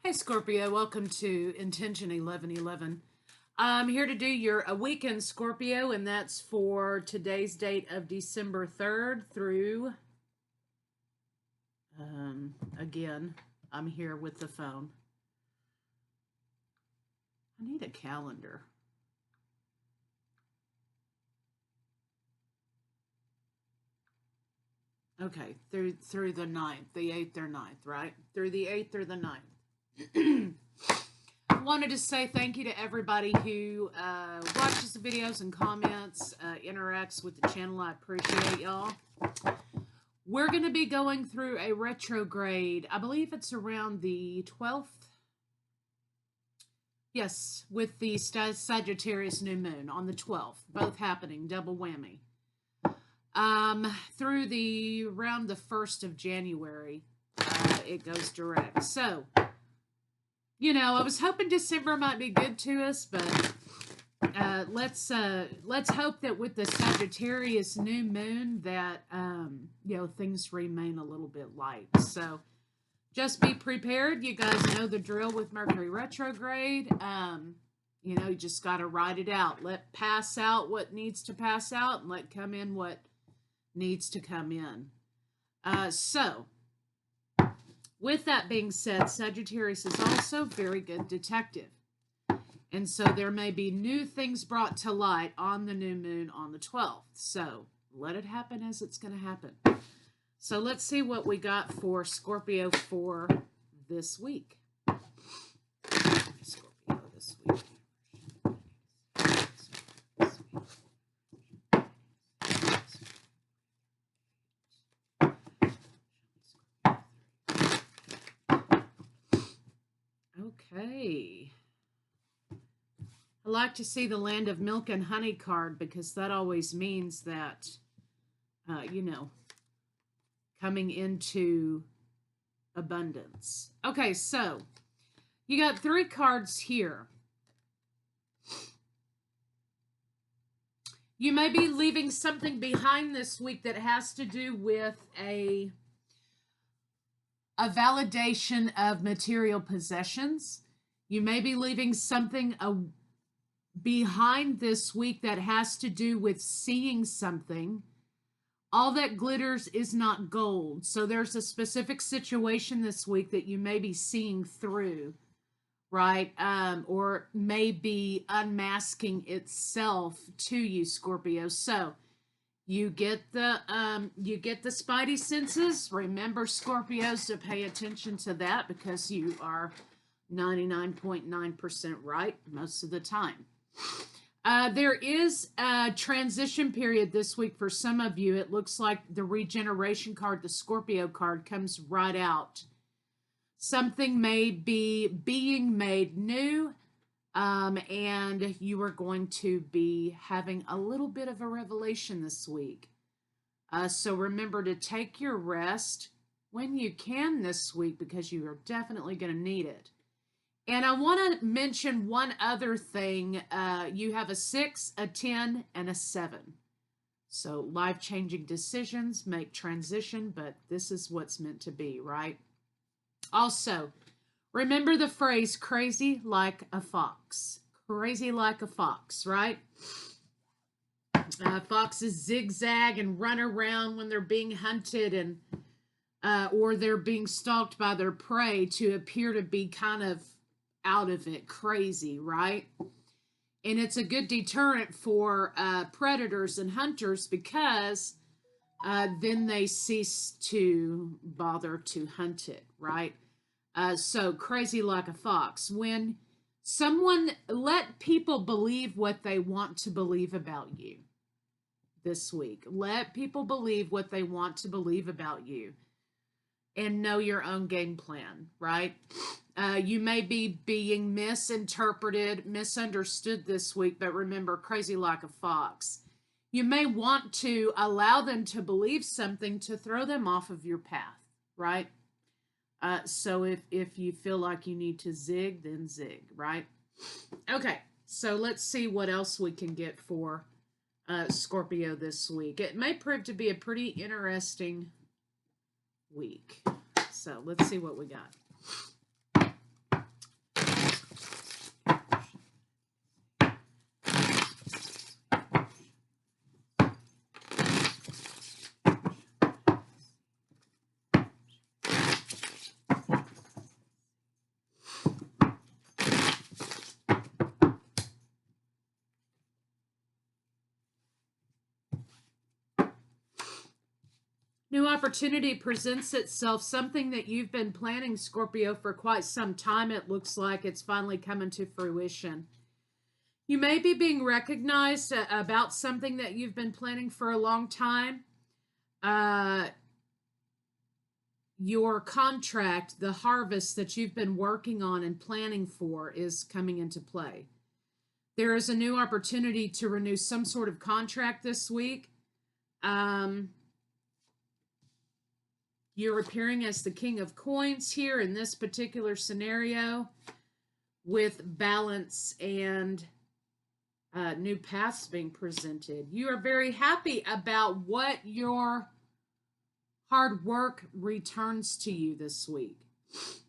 Hey Scorpio, welcome to Intention 1111. I'm here to do your weekend Scorpio, and that's for today's date of December 3rd through, again, I'm here with the phone. I need a calendar. Okay, through the 9th, the 8th or 9th, right? Through the 8th or the 9th. I wanted to say thank you to everybody who watches the videos and comments, interacts with the channel. I appreciate y'all. We're going to be going through a retrograde. I believe it's around the 12th. Yes, with the Sagittarius new moon on the 12th. Both happening, double whammy. Through around the 1st of January, it goes direct. So, I was hoping December might be good to us, but let's hope that with the Sagittarius new moon that things remain a little bit light. So just be prepared. You guys know the drill with Mercury retrograde. You just got to ride it out. Let pass out what needs to pass out, and let come in what needs to come in. So with that being said, Sagittarius is also a very good detective. And so there may be new things brought to light on the new moon on the 12th. So let it happen as it's going to happen. So let's see what we got for Scorpio for this week. Scorpio this week. Okay. I like to see the land of milk and honey card because that always means that, coming into abundance. Okay, so you got 3 cards here. You may be leaving something behind this week that has to do with a validation of material possessions. You may be leaving something behind this week that has to do with seeing something. All that glitters is not gold. So there's a specific situation this week that you may be seeing through, right? Or may be unmasking itself to you, Scorpio. So you get the spidey senses. Remember, Scorpios, to pay attention to that because you are 99.9% right most of the time. There is a transition period this week for some of you. It looks like the regeneration card, the Scorpio card, comes right out. Something may be being made new, and you are going to be having a little bit of a revelation this week. So remember to take your rest when you can this week because you are definitely going to need it. And I want to mention one other thing. You have a 6, a 10, and a 7. So life-changing decisions make transition, but this is what's meant to be, right? Also, remember the phrase, crazy like a fox. Crazy like a fox, right? Foxes zigzag and run around when they're being hunted and or they're being stalked by their prey to appear to be kind of out of it, crazy, right? And it's a good deterrent for predators and hunters because then they cease to bother to hunt it, right? So crazy like a fox. When someone, let people believe what they want to believe about you this week. Let people believe what they want to believe about you and know your own game plan, right? You may be being misinterpreted, misunderstood this week, but remember, crazy like a fox. You may want to allow them to believe something to throw them off of your path, right? So if you feel like you need to zig, then zig, right? Okay, so let's see what else we can get for Scorpio this week. It may prove to be a pretty interesting week. So let's see what we got. New opportunity presents itself, something that you've been planning, Scorpio, for quite some time. It looks like it's finally coming to fruition. You may be being recognized about something that you've been planning for a long time. Your contract, the harvest that you've been working on and planning for, is coming into play. There is a new opportunity to renew some sort of contract this week. You're appearing as the King of Coins here in this particular scenario, with balance and new paths being presented. You are very happy about what your hard work returns to you this week.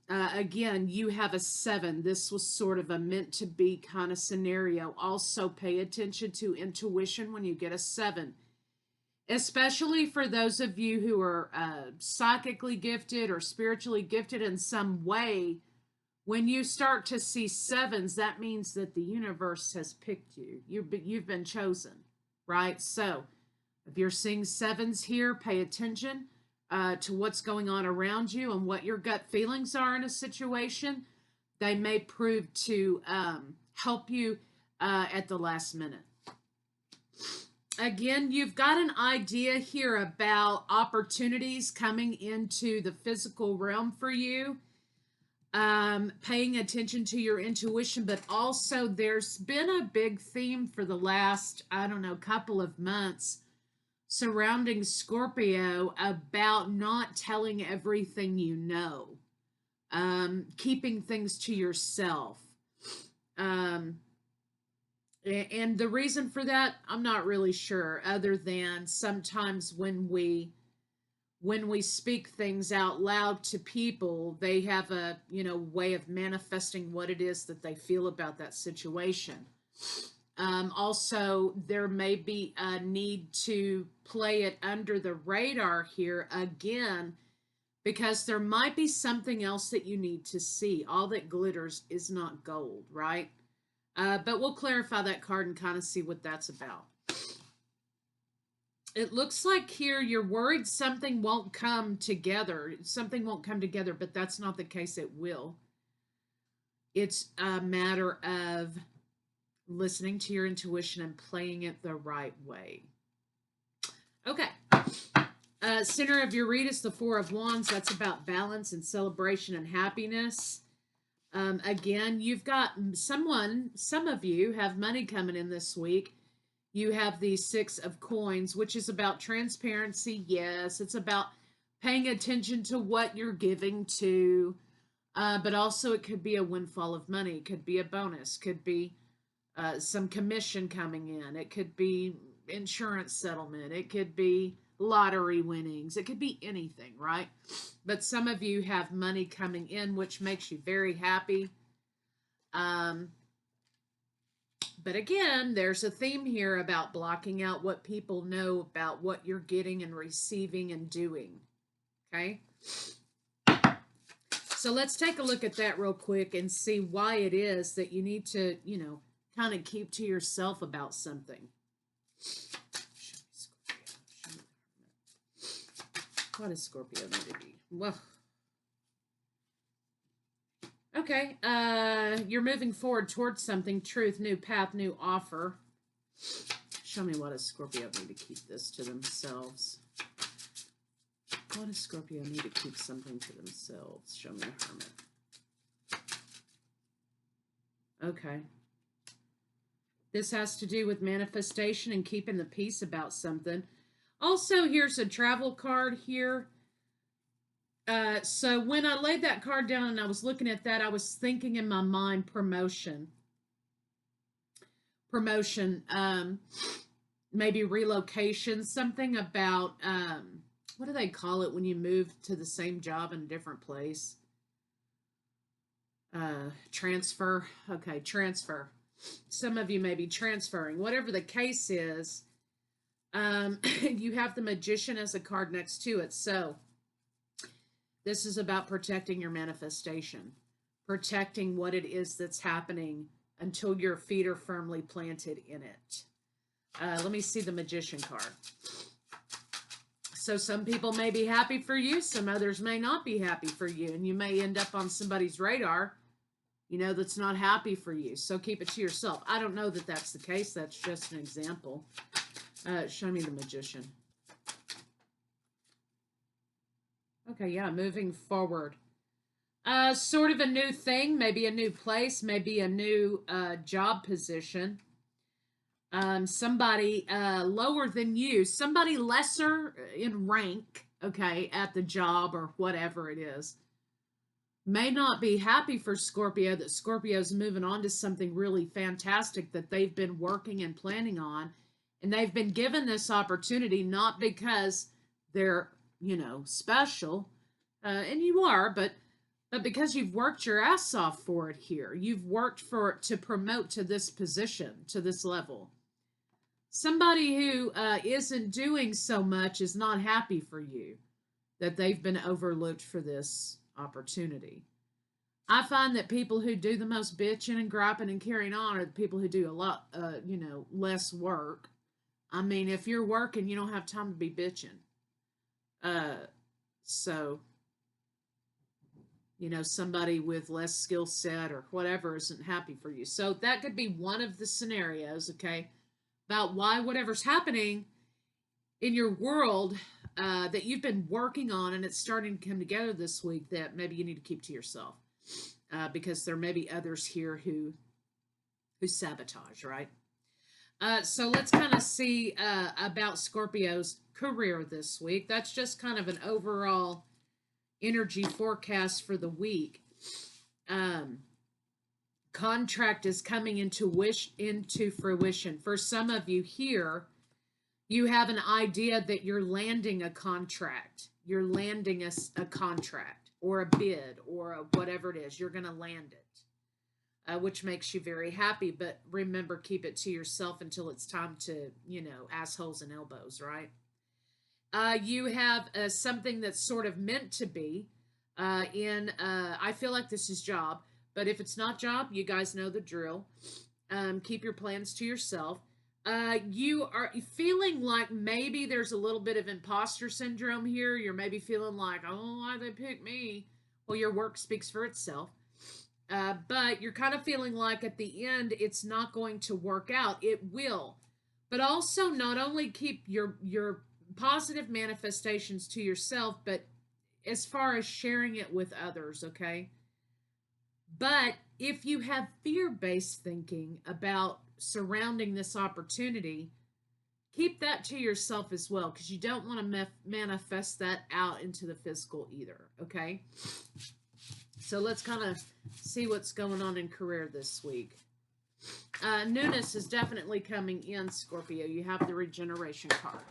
Again, you have a 7. This was sort of a meant to be kind of scenario. Also, pay attention to intuition when you get a 7. Especially for those of you who are psychically gifted or spiritually gifted in some way. When you start to see 7s, that means that the universe has picked you. You've been chosen, right? So if you're seeing 7s here, pay attention to what's going on around you and what your gut feelings are in a situation. They may prove to help you at the last minute. Again, you've got an idea here about opportunities coming into the physical realm for you. Paying attention to your intuition, but also there's been a big theme for the last, couple of months surrounding Scorpio about not telling everything you know, keeping things to yourself. And the reason for that, I'm not really sure, other than sometimes when we speak things out loud to people, they have a, way of manifesting what it is that they feel about that situation. Also, there may be a need to play it under the radar here again, because there might be something else that you need to see. All that glitters is not gold, right? But we'll clarify that card and kind of see what that's about. It looks like here you're worried something won't come together. Something won't come together, but that's not the case. It will. It's a matter of listening to your intuition and playing it the right way. Okay. Center of your read is the 4 of Wands. That's about balance and celebration and happiness. Again, you've got some of you have money coming in this week. You have the 6 of Coins, which is about transparency. Yes, it's about paying attention to what you're giving to, but also it could be a windfall of money. It could be a bonus. Could be some commission coming in. It could be insurance settlement. It could be lottery winnings. It could be anything, right? But some of you have money coming in, which makes you very happy. But again, there's a theme here about blocking out what people know about what you're getting and receiving and doing. Okay? So let's take a look at that real quick and see why it is that you need to, kind of keep to yourself about something. What does Scorpio need to be? Well, okay, you're moving forward towards something. Truth, new path, new offer. Show me, what does Scorpio need to keep this to themselves? What does Scorpio need to keep something to themselves? Show me the Hermit. Okay. This has to do with manifestation and keeping the peace about something. Also, here's a travel card here. So when I laid that card down and I was looking at that, I was thinking in my mind promotion. Maybe relocation, something about, what do they call it when you move to the same job in a different place? Transfer. Okay, transfer. Some of you may be transferring. Whatever the case is, you have the Magician as a card next to it. So this is about protecting your manifestation, protecting what it is that's happening until your feet are firmly planted in it. Let me see the Magician card. So some people may be happy for you, some others may not be happy for you, and you may end up on somebody's radar, you know, that's not happy for you. So keep it to yourself. I don't know that that's the case. That's just an example. Show me the Magician. Okay, yeah, moving forward. Sort of a new thing, maybe a new place, maybe a new job position. Somebody lower than you, somebody lesser in rank, okay, at the job or whatever it is, may not be happy for Scorpio that Scorpio's moving on to something really fantastic that they've been working and planning on. And they've been given this opportunity not because they're, you know, special, and you are, but because you've worked your ass off for it here. You've worked for to promote to this position, to this level. Somebody who isn't doing so much is not happy for you that they've been overlooked for this opportunity. I find that people who do the most bitching and griping and carrying on are the people who do a lot, you know, less work. I mean, if you're working, you don't have time to be bitching. So, you know, somebody with less skill set or whatever isn't happy for you. So that could be one of the scenarios, okay, about why whatever's happening in your world that you've been working on and it's starting to come together this week that maybe you need to keep to yourself because there may be others here who sabotage, right? So let's kind of see about Scorpio's career this week. That's just kind of an overall energy forecast for the week. Contract is coming into fruition. For some of you here, you have an idea that you're landing a contract. You're landing a contract or a bid or whatever it is. You're going to land it. Which makes you very happy, but remember, keep it to yourself until it's time to, you know, assholes and elbows, right? You have something that's sort of meant to be I feel like this is job, but if it's not job, you guys know the drill. Keep your plans to yourself. You are feeling like maybe there's a little bit of imposter syndrome here. You're maybe feeling like, oh, why they pick me? Well, your work speaks for itself. But you're kind of feeling like at the end it's not going to work out. It will. But also not only keep your positive manifestations to yourself, but as far as sharing it with others, okay? But if you have fear-based thinking about surrounding this opportunity, keep that to yourself as well, because you don't want to manifest that out into the physical either, okay? So let's kind of see what's going on in career this week. Newness is definitely coming in, Scorpio. You have the regeneration card.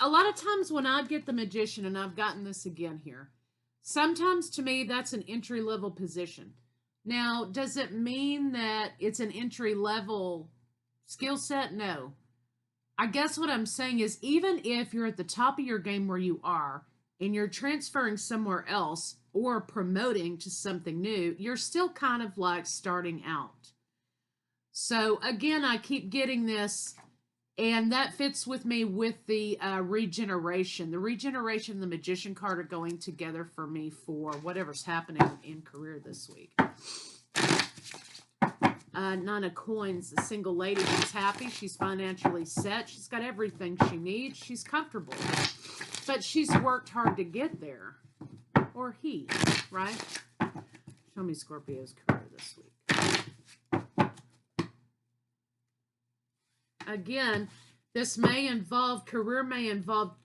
A lot of times when I get the Magician, and I've gotten this again here, sometimes to me that's an entry-level position. Now, does it mean that it's an entry-level skill set? No. I guess what I'm saying is even if you're at the top of your game where you are and you're transferring somewhere else or promoting to something new, you're still kind of like starting out. So again, I keep getting this, and that fits with me with the regeneration. The regeneration and the Magician card are going together for me for whatever's happening in career this week. Nine of Coins, the single lady. She's happy. She's financially set. She's got everything she needs. She's comfortable. But she's worked hard to get there. Or he, right? Show me Scorpio's career this week. Again, this may involve, career may involve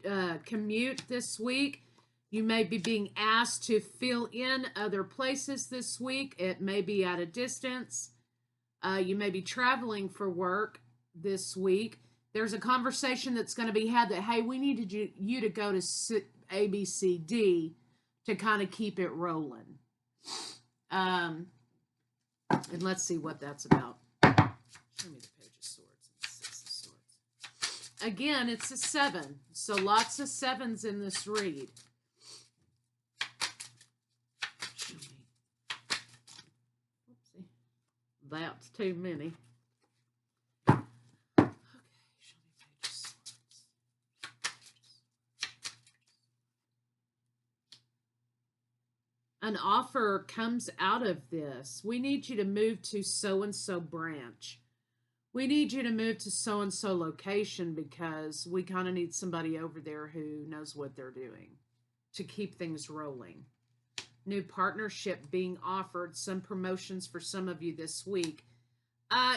commute this week. You may be being asked to fill in other places this week. It may be at a distance. You may be traveling for work this week. There's a conversation that's going to be had that, hey, we needed you to go to A, B, C, D to kind of keep it rolling. And let's see what that's about. Show me the Page of Swords and Six of Swords. Again, it's a 7. So lots of 7s in this read. Show me. Oopsie. that's too many. Okay, show me Page of Swords. An offer comes out of this. We need you to move to so-and-so branch. We need you to move to so-and-so location because we kind of need somebody over there who knows what they're doing to keep things rolling. New partnership being offered, some promotions for some of you this week.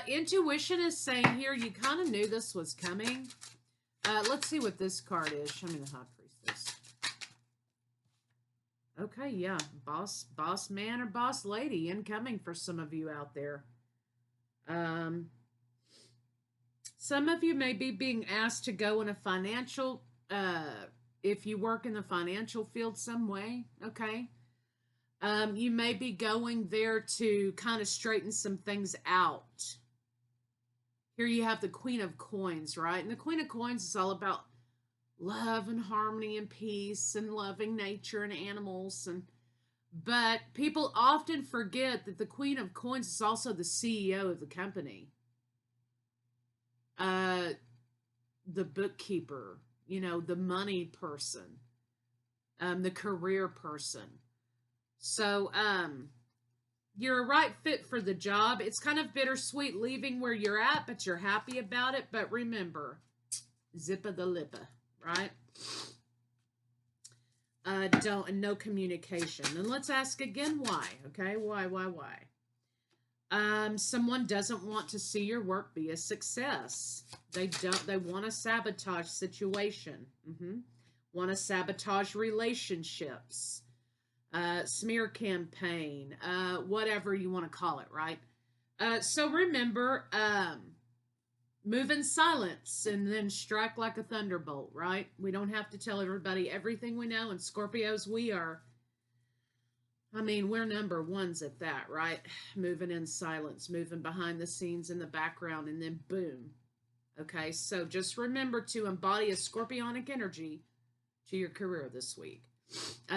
Intuition is saying here, you kind of knew this was coming. Let's see what this card is. Show me the High Priestess. Okay, yeah, boss man or boss lady incoming for some of you out there. Some of you may be being asked to go in a financial, if you work in the financial field some way, okay? You may be going there to kind of straighten some things out. Here you have the Queen of Coins, right? And the Queen of Coins is all about love and harmony and peace and loving nature and animals. But people often forget that the Queen of Coins is also the CEO of the company. The bookkeeper, the money person, the career person. So, you're a right fit for the job. It's kind of bittersweet leaving where you're at, but you're happy about it. But remember, zippa the lippa, right? No communication. And let's ask again why, okay? Why? Someone doesn't want to see your work be a success. They want to sabotage situation. Want to sabotage relationships. Smear campaign, whatever you want to call it, right? So remember, move in silence and then strike like a thunderbolt, right? We don't have to tell everybody everything we know, and Scorpios, we're number ones at that, right? Moving in silence, moving behind the scenes in the background, and then boom. Okay, so just remember to embody a scorpionic energy to your career this week.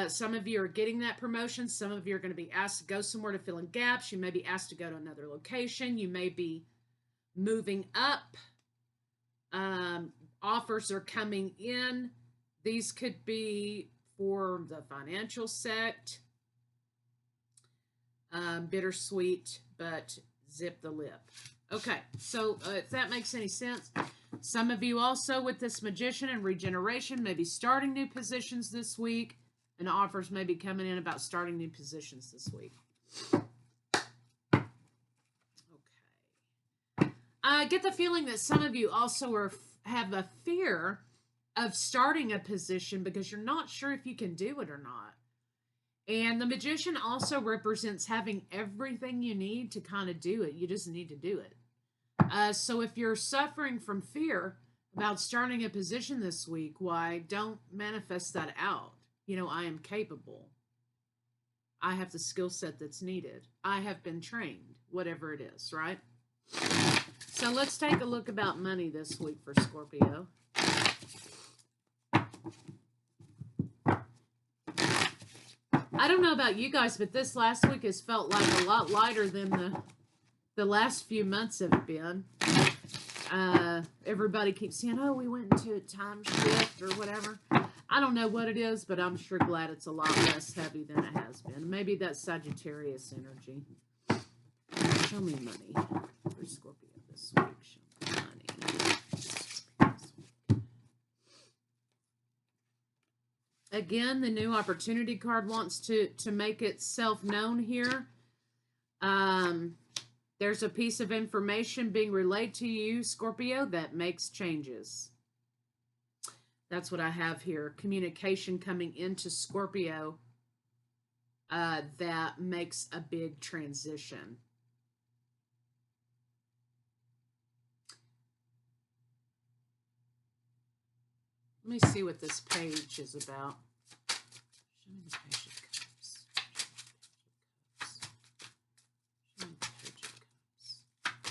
Some of you are getting that promotion. Some of you are going to be asked to go somewhere to fill in gaps. You may be asked to go to another location. You may be moving up. Offers are coming in. These could be for the financial sect. Bittersweet, but zip the lip. Okay, so if that makes any sense. Some of you also with this Magician and Regeneration may be starting new positions this week, and offers may be coming in about starting new positions this week. Okay. I get the feeling that some of you also have a fear of starting a position because you're not sure if you can do it or not. And the Magician also represents having everything you need to kind of do it. You just need to do it. So if you're suffering from fear about starting a position this week, why don't manifest that out? I am capable. I have the skill set that's needed. I have been trained, whatever it is, right? So let's take a look about money this week for Scorpio. I don't know about you guys, but this last week has felt like a lot lighter than the last few months have been. Everybody keeps saying, oh, we went into a time shift or whatever. I don't know what it is, but I'm sure glad it's a lot less heavy than it has been. Maybe that's Sagittarius energy. Show me money for Scorpio this week. Show me money. Again, the new opportunity card wants to make itself known here. There's a piece of information being relayed to you, Scorpio, that makes changes. That's what I have here. Communication coming into Scorpio that makes a big transition. Let me see what this page is about. Show me the Page of Cups. Show me the Page of Cups.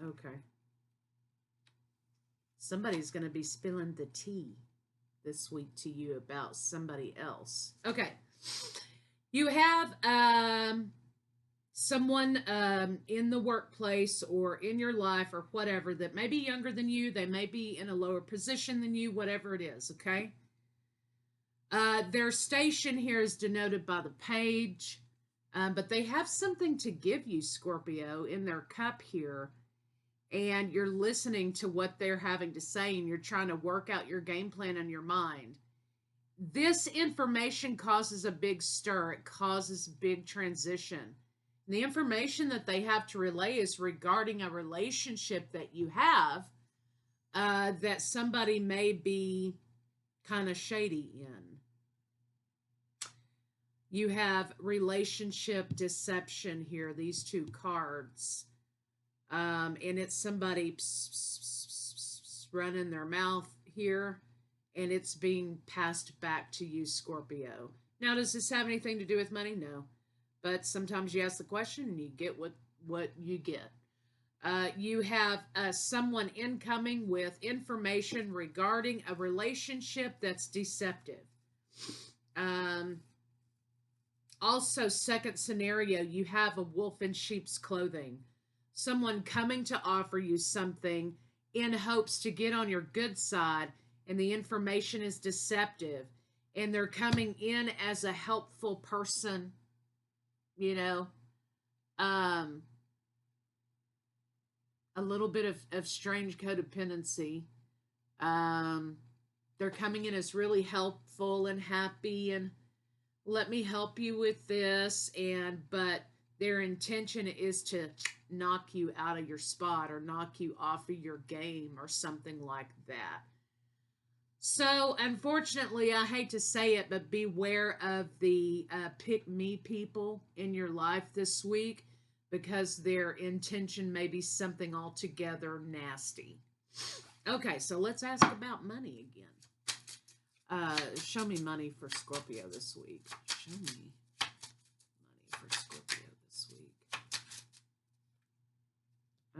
Okay. Somebody's going to be spilling the tea this week to you about somebody else. Okay. You have someone in the workplace or in your life or whatever that may be younger than you, they may be in a lower position than you, whatever it is, okay? Their station here is denoted by the page, but they have something to give you, Scorpio, in their cup here, and you're listening to what they're having to say, and you're trying to work out your game plan in your mind. This information causes a big stir. It causes big transition. The information that they have to relay is regarding a relationship that you have that somebody may be kind of shady in. You have relationship deception here, these two cards. And it's somebody running their mouth here, and it's being passed back to you, Scorpio. Now, does this have anything to do with money? No. But sometimes you ask the question and you get what you get. You have someone incoming with information regarding a relationship that's deceptive. Also, second scenario, you have a wolf in sheep's clothing. Someone coming to offer you something in hopes to get on your good side, and the information is deceptive, and they're coming in as a helpful person, you know, a little bit of strange codependency. They're coming in as really helpful and happy and let me help you with this, but their intention is to knock you out of your spot or knock you off of your game or something like that. So, unfortunately, I hate to say it, but beware of the pick-me people in your life this week, because their intention may be something altogether nasty. Okay, so let's ask about money again. Show me money for Scorpio this week. Show me money for Scorpio this week.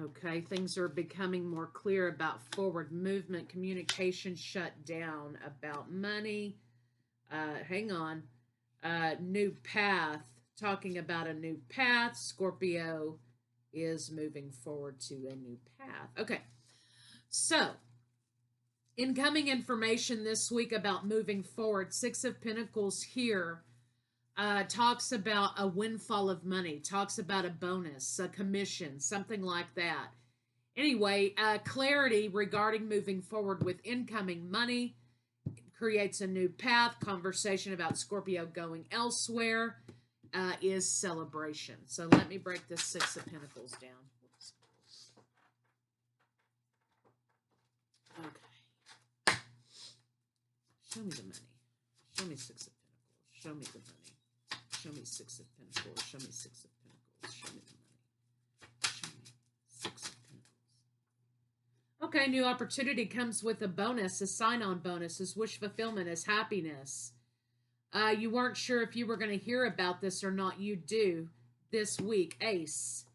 Okay, things are becoming more clear about forward movement. Communication shut down about money. Hang on. New path. Talking about a new path. Scorpio is moving forward to a new path. Okay, so incoming information this week about moving forward. Six of Pentacles here talks about a windfall of money, talks about a bonus, a commission, something like that. Anyway, clarity regarding moving forward with incoming money creates a new path. Conversation about Scorpio going elsewhere is celebration. So let me break this Six of Pentacles down. Okay. Show me the money. Show me Six of Pentacles. Show me the money. Show me Six of Pentacles. Show me Six of Pentacles. Show me the money. Show me Six of Pentacles. Okay, new opportunity comes with a bonus, a sign-on bonus, as wish fulfillment, as happiness. You weren't sure if you were going to hear about this or not. You do this week. Ace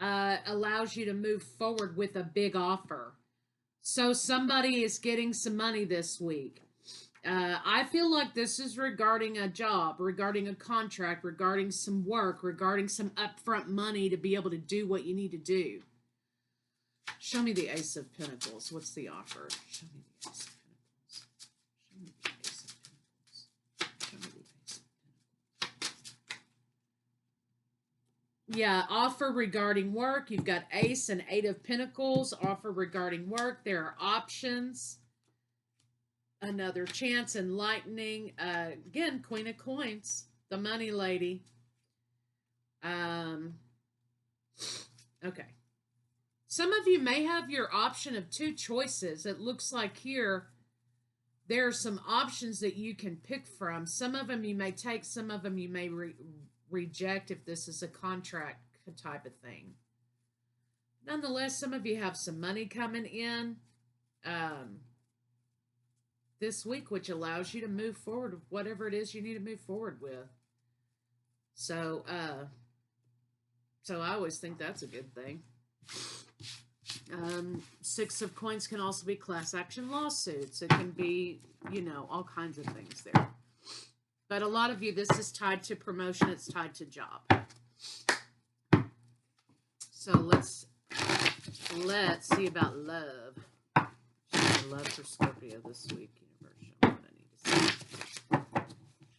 allows you to move forward with a big offer. So somebody is getting some money this week. I feel like this is regarding a job, regarding a contract, regarding some work, regarding some upfront money to be able to do what you need to do. Show me the Ace of Pentacles. What's the offer? Show me the Ace of Pentacles. Show me the Ace of Pentacles. Show me the Ace of Pentacles. Yeah, offer regarding work. You've got Ace and Eight of Pentacles. Offer regarding work. There are options. Another chance, enlightening. Again, Queen of Coins, the money lady. Okay. Some of you may have your option of two choices. It looks like here there are some options that you can pick from. Some of them you may take, some of them you may reject if this is a contract type of thing. Nonetheless, some of you have some money coming in this week, which allows you to move forward with whatever it is you need to move forward with. So I always think that's a good thing. Six of Coins can also be class action lawsuits. It can be, all kinds of things there. But a lot of you, this is tied to promotion. It's tied to job. So let's see about love. Love for Scorpio this week, universe. Show me what I need to see.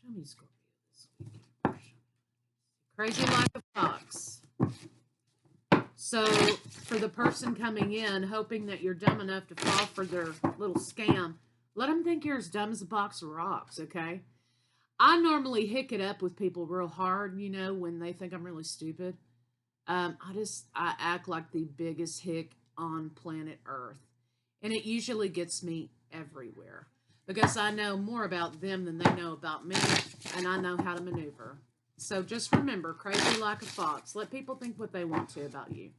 Show me Scorpio this week, universe. Crazy like a fox. So for the person coming in, hoping that you're dumb enough to fall for their little scam, let them think you're as dumb as a box of rocks, okay? I normally hick it up with people real hard, you know, when they think I'm really stupid. I act like the biggest hick on planet Earth. And it usually gets me everywhere because I know more about them than they know about me, and I know how to maneuver. So just remember, crazy like a fox. Let people think what they want to about you.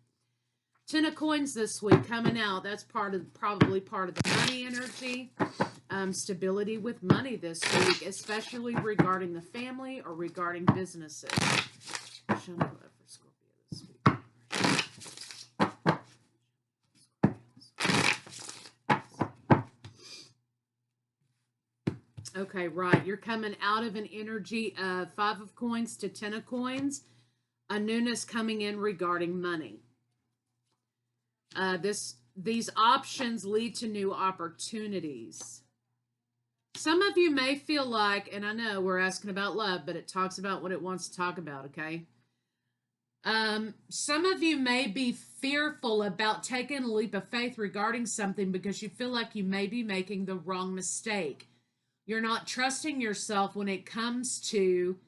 10 of coins this week coming out. That's probably part of the money energy. Stability with money this week, especially regarding the family or regarding businesses. Show me love for Scorpio this week. Okay, right. You're coming out of an energy of 5 of coins to 10 of coins. A newness coming in regarding money. These options lead to new opportunities. Some of you may feel like, and I know we're asking about love, but it talks about what it wants to talk about, okay? Some of you may be fearful about taking a leap of faith regarding something because you feel like you may be making the wrong mistake. You're not trusting yourself when it comes to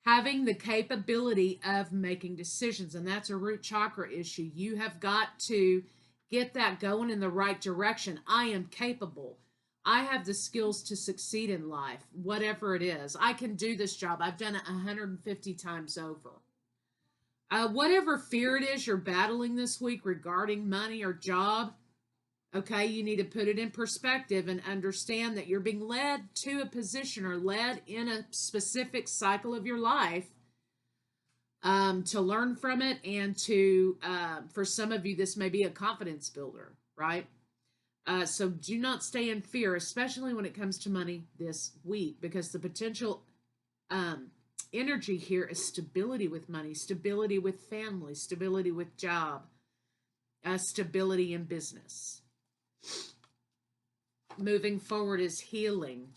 having the capability of making decisions, and that's a root chakra issue. You have got to get that going in the right direction. I am capable. I have the skills to succeed in life, whatever it is. I can do this job. I've done it 150 times over. Whatever fear it is you're battling this week regarding money or job, okay, you need to put it in perspective and understand that you're being led to a position or led in a specific cycle of your life to learn from it and to, for some of you, this may be a confidence builder, right? So do not stay in fear, especially when it comes to money this week, because the potential energy here is stability with money, stability with family, stability with job, stability in business. Moving forward is healing.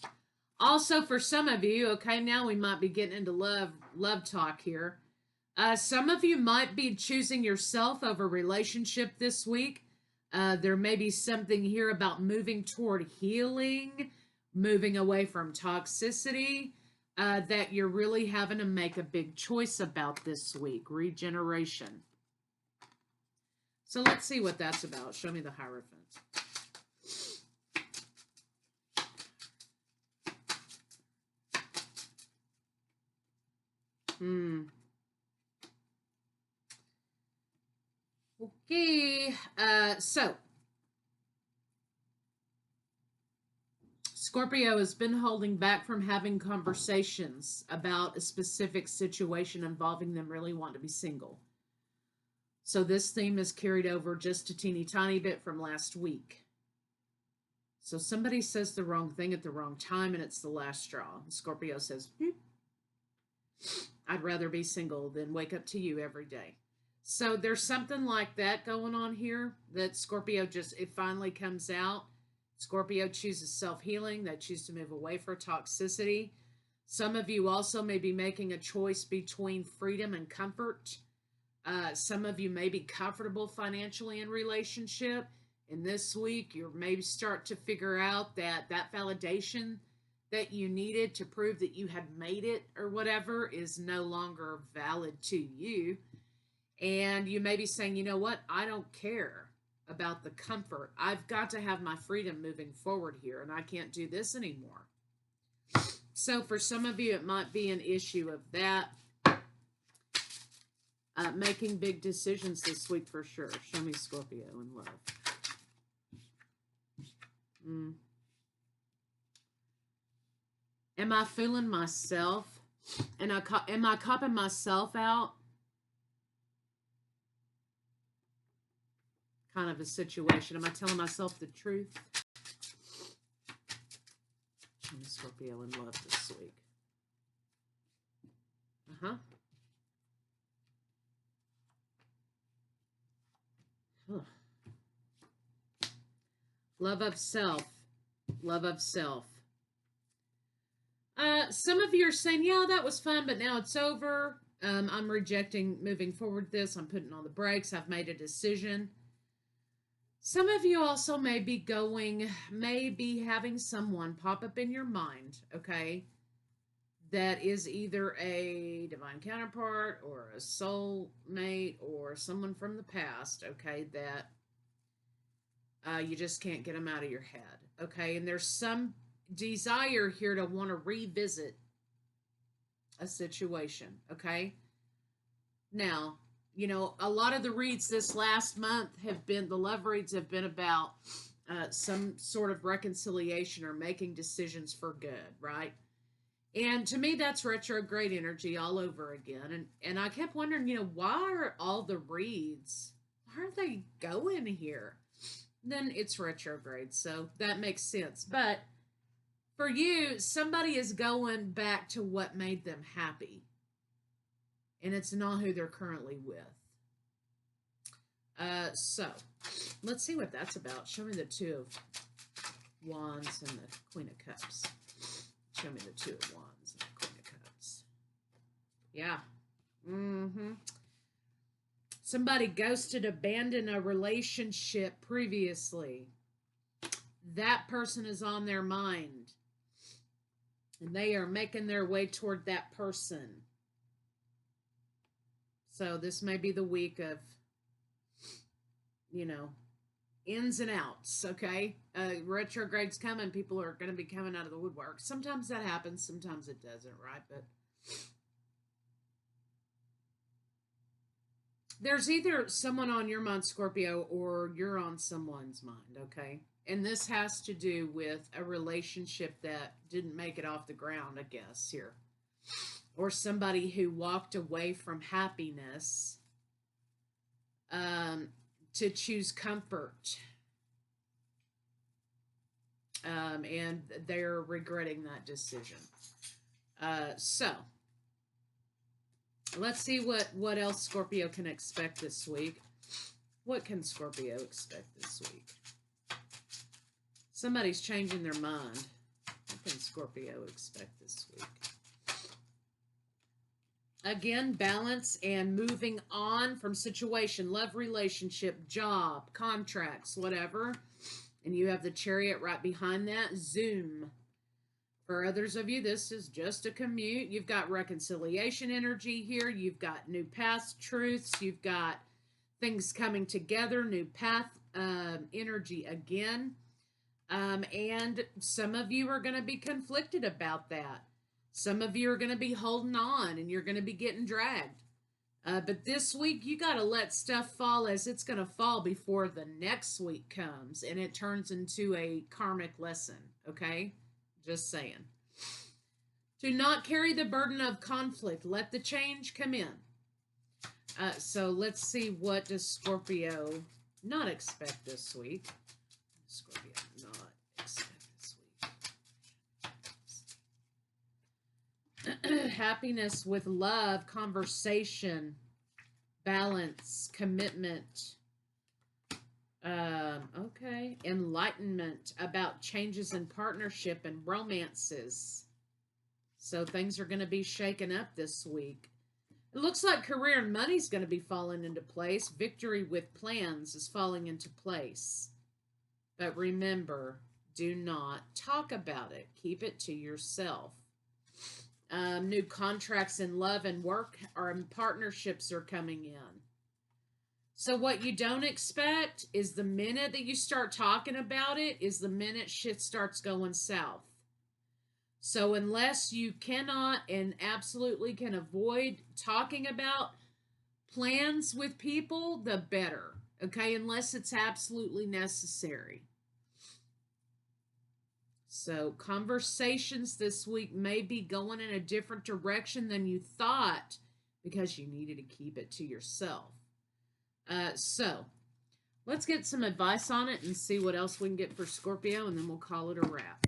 Also, for some of you, okay, now we might be getting into love talk here. Some of you might be choosing yourself over relationship this week. There may be something here about moving toward healing, moving away from toxicity, that you're really having to make a big choice about this week. Regeneration. So let's see what that's about. Show me the Hierophant. Okay, so Scorpio has been holding back from having conversations about a specific situation involving them really wanting to be single. So this theme is carried over just a teeny tiny bit from last week. So somebody says the wrong thing at the wrong time and it's the last straw. Scorpio says, I'd rather be single than wake up to you every day. So there's something like that going on here that Scorpio it finally comes out. Scorpio chooses self-healing. They choose to move away from toxicity. Some of you also may be making a choice between freedom and comfort. Some of you may be comfortable financially in relationship. And this week, you maybe start to figure out that validation that you needed to prove that you had made it or whatever is no longer valid to you. And you may be saying, you know what? I don't care about the comfort. I've got to have my freedom moving forward here, and I can't do this anymore. So for some of you, it might be an issue of that. Making big decisions this week for sure. Show me Scorpio in love. Am I fooling myself? And am I copping myself out? Kind of a situation. Am I telling myself the truth? Show me Scorpio in love this week. Ugh. Love of self. Love of self. Some of you are saying, yeah, that was fun, but now it's over. I'm rejecting moving forward this. I'm putting on the brakes. I've made a decision. Some of you also may be having someone pop up in your mind, okay, that is either a divine counterpart or a soul mate or someone from the past, okay, that you just can't get them out of your head, okay? And there's some desire here to want to revisit a situation, okay? Now, you know, a lot of the reads this last month the love reads have been about some sort of reconciliation or making decisions for good, right? And to me, that's retrograde energy all over again. And I kept wondering, you know, why are all the reads, why are they going here? Then it's retrograde, so that makes sense. But for you, somebody is going back to what made them happy. And it's not who they're currently with. So, let's see what that's about. Show me the Two of Wands and the Queen of Cups. Show me the Two of Wands and the Queen of Cups. Yeah. Somebody ghosted, abandoned a relationship previously. That person is on their mind. And they are making their way toward that person. So this may be the week of, you know, ins and outs, okay? Retrograde's coming. People are going to be coming out of the woodwork. Sometimes that happens. Sometimes it doesn't, right? But there's either someone on your mind, Scorpio, or you're on someone's mind, okay? And this has to do with a relationship that didn't make it off the ground, I guess, here. Or somebody who walked away from happiness to choose comfort. And they're regretting that decision. So, let's see what else Scorpio can expect this week. What can Scorpio expect this week? Somebody's changing their mind. What can Scorpio expect this week? Again, balance and moving on from situation, love, relationship, job, contracts, whatever. And you have the Chariot right behind that. Zoom. For others of you, this is just a commute. You've got reconciliation energy here. You've got new past truths. You've got things coming together, new path energy again. And some of you are going to be conflicted about that. Some of you are going to be holding on and you're going to be getting dragged. But this week, you got to let stuff fall as it's going to fall before the next week comes and it turns into a karmic lesson, okay? Just saying. Do not carry the burden of conflict. Let the change come in. So let's see, what does Scorpio not expect this week? Scorpio not expect this week. Happiness with love, conversation, balance, commitment. Okay. Enlightenment about changes in partnership and romances. So things are going to be shaken up this week. It looks like career and money's going to be falling into place. Victory with plans is falling into place. But remember, do not talk about it. Keep it to yourself. New contracts in love and work or in partnerships are coming in. So what you don't expect is the minute that you start talking about it is the minute shit starts going south. So unless you cannot and absolutely can avoid talking about plans with people, the better. Okay, unless it's absolutely necessary. So conversations this week may be going in a different direction than you thought because you needed to keep it to yourself. So let's get some advice on it and see what else we can get for Scorpio, and then we'll call it a wrap.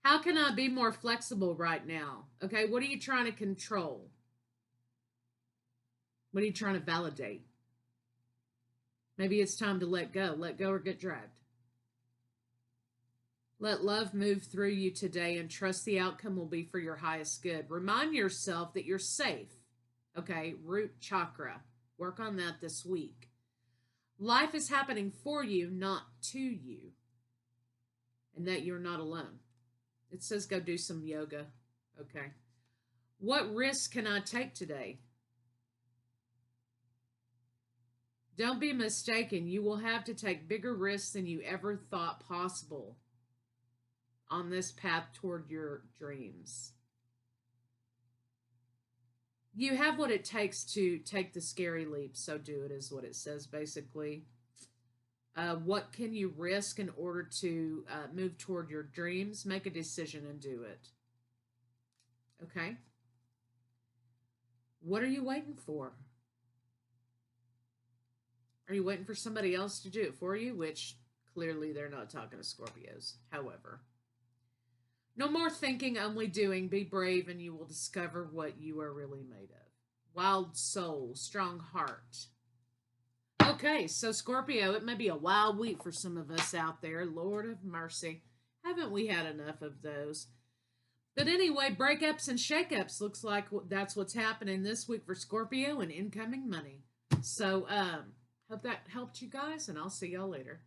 How can I be more flexible right now? Okay, what are you trying to control? What are you trying to validate? Maybe it's time to let go. Let go or get dragged. Let love move through you today and trust the outcome will be for your highest good. Remind yourself that you're safe. Okay, root chakra. Work on that this week. Life is happening for you, not to you. And that you're not alone. It says go do some yoga. Okay. What risk can I take today? Don't be mistaken. You will have to take bigger risks than you ever thought possible on this path toward your dreams. You have what it takes to take the scary leap, so do it, is what it says basically. What can you risk in order to move toward your dreams? Make a decision and do it. Okay? What are you waiting for? Are you waiting for somebody else to do it for you? Which clearly they're not talking to Scorpios. However, no more thinking, only doing. Be brave and you will discover what you are really made of. Wild soul, strong heart. Okay, so Scorpio, it may be a wild week for some of us out there. Lord of mercy. Haven't we had enough of those? But anyway, breakups and shakeups looks like that's what's happening this week for Scorpio and incoming money. So, hope that helped you guys, and I'll see y'all later.